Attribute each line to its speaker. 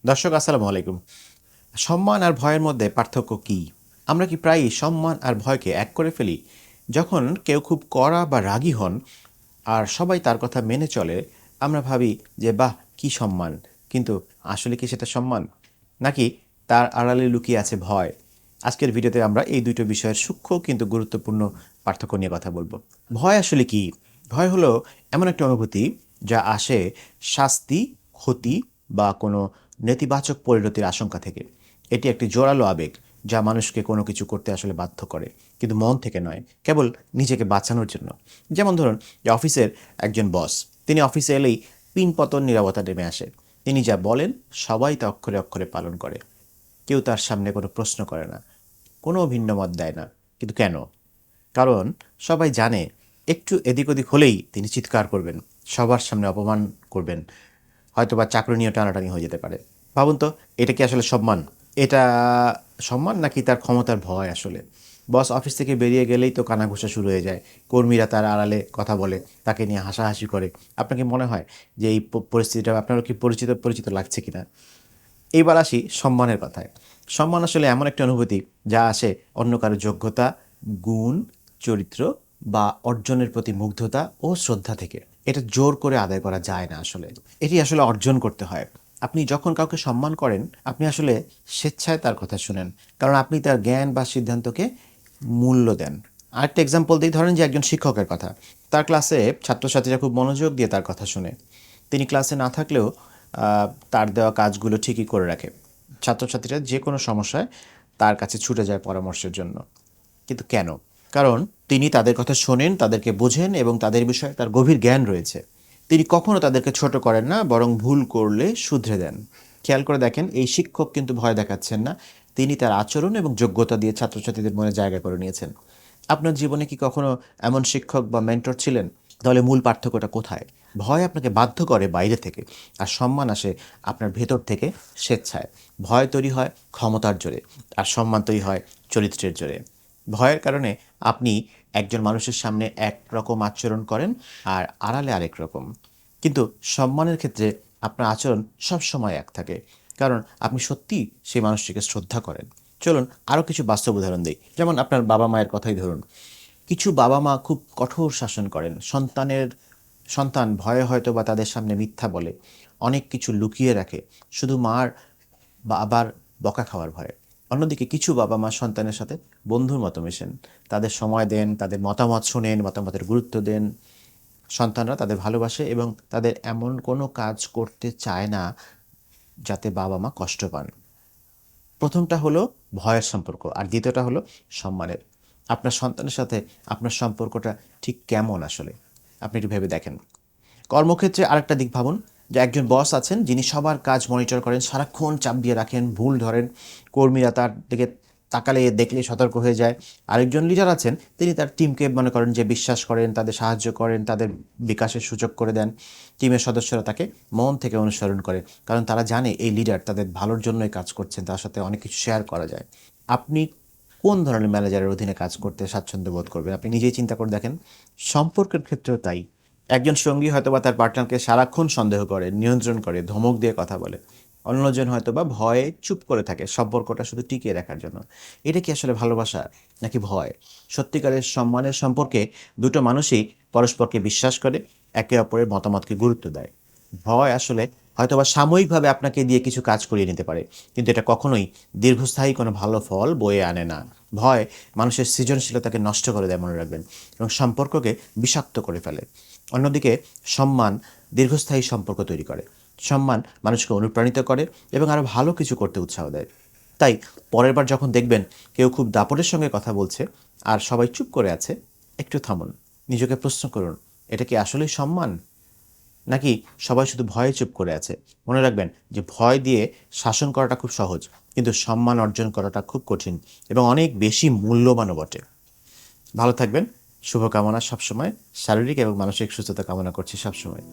Speaker 1: দর্শক আসসালামু আলাইকুম। সম্মান আর ভয়ের মধ্যে পার্থক্য কী? আমরা কি প্রায়ই সম্মান আর ভয়কে এক করে ফেলি? যখন কেউ খুব কড়া বা রাগী হন আর সবাই তার কথা মেনে চলে, আমরা ভাবি যে বাহ! কী সম্মান! কিন্তু আসলে কি সেটা সম্মান? নাকি তার আড়ালে লুকিয়ে আছে ভয়? আজকের ভিডিওতে আমরা এই দুটো বিষয়ের সূক্ষ্ম কিন্তু গুরুত্বপূর্ণ পার্থক্য নিয়ে কথা বলবো। ভয় আসলে কি? ভয় হলো এমন একটা অনুভূতি যা আসে শাস্তি, ক্ষতি বা কোনো নেতিবাচক পরিণতির আশঙ্কা থেকে। এটি একটি জোরালো আবেগ যা মানুষকে কোনো কিছু করতে আসলে বাধ্য করে, কিন্তু মন থেকে নয়, কেবল নিজেকে বাঁচানোর জন্য। যেমন ধরুন যে অফিসের একজন বস, তিনি অফিসে এলেই পিনপতন নীরবতা নেমে আসে। তিনি যা বলেন সবাই তা অক্ষরে অক্ষরে পালন করে। কেউ তার সামনে কোনো প্রশ্ন করে না, কোনো ভিন্ন মত দেয় না। কিন্তু কেন? কারণ সবাই জানে একটু এদিক ওদিক হলেই তিনি চিৎকার করবেন, সবার সামনে অপমান করবেন, হয়তোবা চাকরি নিয়ে টানাটানি হয়ে যেতে পারে। ভাবুন তো, এটা কি আসলে সম্মান? এটা সম্মান নাকি তার ক্ষমতার ভয় আসলে? বস অফিস থেকে বেরিয়ে গেলেই তো কানাঘুষা শুরু হয়ে যায়। কর্মীরা তার আড়ালে কথা বলে, তাকে নিয়ে হাসাহাসি করে। আপনার কি মনে হয় যে এই পরিস্থিতিটা আপনারও কি পরিচিত পরিচিত লাগছে কিনা? এইবার আসি সম্মানের কথায়। সম্মান আসলে এমন একটা অনুভূতি যা আসে অন্য কারো যোগ্যতা, গুণ, চরিত্র বা অর্জনের প্রতি মুগ্ধতা ও শ্রদ্ধা থেকে। এটা জোর করে আদায় করা যায় না আসলে। এটি আসলে অর্জন করতে হয়। আপনি যখন কাউকে সম্মান করেন, আপনি আসলে স্বেচ্ছায় তার কথা শুনেন। কারণ আপনি তার জ্ঞান বা সিদ্ধান্তকে মূল্য দেন। আরেকটা এক্সাম্পল দিই, ধরেন যে একজন শিক্ষকের কথা। তার ক্লাসে ছাত্রছাত্রীরা খুব মনোযোগ দিয়ে তার কথা শুনে। তিনি ক্লাসে না থাকলেও তার দেওয়া কাজগুলো ঠিকই করে রাখে। ছাত্রছাত্রীরা যে কোনো সমস্যায় তার কাছে ছুটে যায় পরামর্শের জন্য। কিন্তু কেন? কারণ তিনি তাদের কথা শোনেন, তাদেরকে বোঝেন এবং তাদের বিষয়ে তার গভীর জ্ঞান রয়েছে। তিনি কখনো তাদেরকে ছোট করেন না, বরং ভুল করলে শুধরে দেন। খেয়াল করে দেখেন, এই শিক্ষক কিন্তু ভয় দেখাচ্ছেন না। তিনি তার আচরণ এবং যোগ্যতা দিয়ে ছাত্রছাত্রীদের মনে জায়গা করে নিয়েছেন। আপনার জীবনে কি কখনো এমন শিক্ষক বা মেন্টর ছিলেন? তাহলে মূল পার্থক্যটা কোথায়? ভয় আপনাকে বাধ্য করে বাইরে থেকে, আর সম্মান আসে আপনার ভেতর থেকে স্বেচ্ছায়। ভয় তৈরি হয় ক্ষমতার জোরে, আর সম্মান তৈরি হয় চরিত্রের জোরে। ভয়ের কারণে আপনি একজন মানুষের সামনে একরকম আচরণ করেন আর আড়ালে আরেক রকম। কিন্তু সম্মানের ক্ষেত্রে আপনার আচরণ সবসময় এক থাকে, কারণ আপনি সত্যিই সেই মানুষটিকে শ্রদ্ধা করেন। চলুন আরও কিছু বাস্তব উদাহরণ দিই। যেমন আপনার বাবা মায়ের কথাই ধরুন। কিছু বাবা মা খুব কঠোর শাসন করেন। সন্তান ভয়ে হয়তো বা তাদের সামনে মিথ্যা বলে, অনেক কিছু লুকিয়ে রাখে, শুধু মার বা আবার বকা খাওয়ার ভয়ে। অন্যদিকে কিছু বাবা মা সন্তানের সাথে বন্ধুর মতো মেশেন, তাদের সময় দেন, তাদের মতামত শোনেন, মতামতের গুরুত্ব দেন। সন্তানরা তাদের ভালোবাসে এবং তাদের এমন কোনো কাজ করতে চায় না যাতে বাবা মা কষ্ট পান। প্রথমটা হলো ভয়ের সম্পর্ক, আর দ্বিতীয়টা হলো সম্মানের। আপনার সন্তানের সাথে আপনার সম্পর্কটা ঠিক কেমন আসলে? আপনি একটু ভেবে দেখেন। কর্মক্ষেত্রে আরেকটা দিক ভাবুন, যে একজন বস আছেন যিনি সবার কাজ মনিটর করেন, সারাক্ষণ চাপ দিয়ে রাখেন, ভুল ধরেন, কর্মীরা তার দিকে তাকালে দেখলে সতর্ক হয়ে যায়। আরেকজন লিডার আছেন, তিনি তার টিমকে মনে করেন যে বিশ্বাস করেন, তাদের সাহায্য করেন, তাদের বিকাশের সুযোগ করে দেন। টিমের সদস্যরা তাকে মন থেকে অনুসরণ করে, কারণ তারা জানে এই লিডার তাদের ভালোর জন্যই কাজ করছেন, তার সাথে অনেক কিছু শেয়ার করা যায়। আপনি কোন ধরনের ম্যানেজারের অধীনে কাজ করতে স্বাচ্ছন্দ্য বোধ করবেন? আপনি নিজেই চিন্তা করে দেখেন। সম্পর্কের ক্ষেত্রেও তাই। একজন সঙ্গী হয়তোবা তার পার্টনারকে সারাক্ষণ সন্দেহ করে, নিয়ন্ত্রণ করে, ধমক দিয়ে কথা বলে। অন্যজন হয়তোবা ভয়ে চুপ করে থাকে সম্পর্কটা শুধু টিকিয়ে রাখার জন্য। এটা কি আসলে ভালোবাসা নাকি ভয়? সত্যিকারের সম্মানের সম্পর্কে দুটো মানুষই পরস্পরকে বিশ্বাস করে, একে অপরের মতামতকে গুরুত্ব দেয়। ভয় আসলে হয়তোবা সাময়িকভাবে আপনাকে দিয়ে কিছু কাজ করিয়ে নিতে পারে, কিন্তু এটা কখনোই দীর্ঘস্থায়ী কোনো ভালো ফল বয়ে আনে না। ভয় মানুষের সৃজনশীলতাকে নষ্ট করে দেয়, মনে রাখবেন, এবং সম্পর্ককে বিষাক্ত করে ফেলে। অন্যদিকে সম্মান দীর্ঘস্থায়ী সম্পর্ক তৈরি করে। সম্মান মানুষকে অনুপ্রাণিত করে এবং আরও ভালো কিছু করতে উৎসাহ দেয়। তাই পরের বার যখন দেখবেন কেউ খুব দাপটের সঙ্গে কথা বলছে আর সবাই চুপ করে আছে, একটু থামুন, নিজেকে প্রশ্ন করুন, এটা কি আসলেই সম্মান, নাকি সবাই শুধু ভয়ে চুপ করে আছে? মনে রাখবেন যে ভয় দিয়ে শাসন করাটা খুব সহজ, কিন্তু সম্মান অর্জন করাটা খুব কঠিন এবং অনেক বেশি মূল্যবানও বটে। ভালো থাকবেন। শুভকামনা সবসময়। শারীরিক এবং মানসিক সুস্থতা কামনা করছি সবসময়।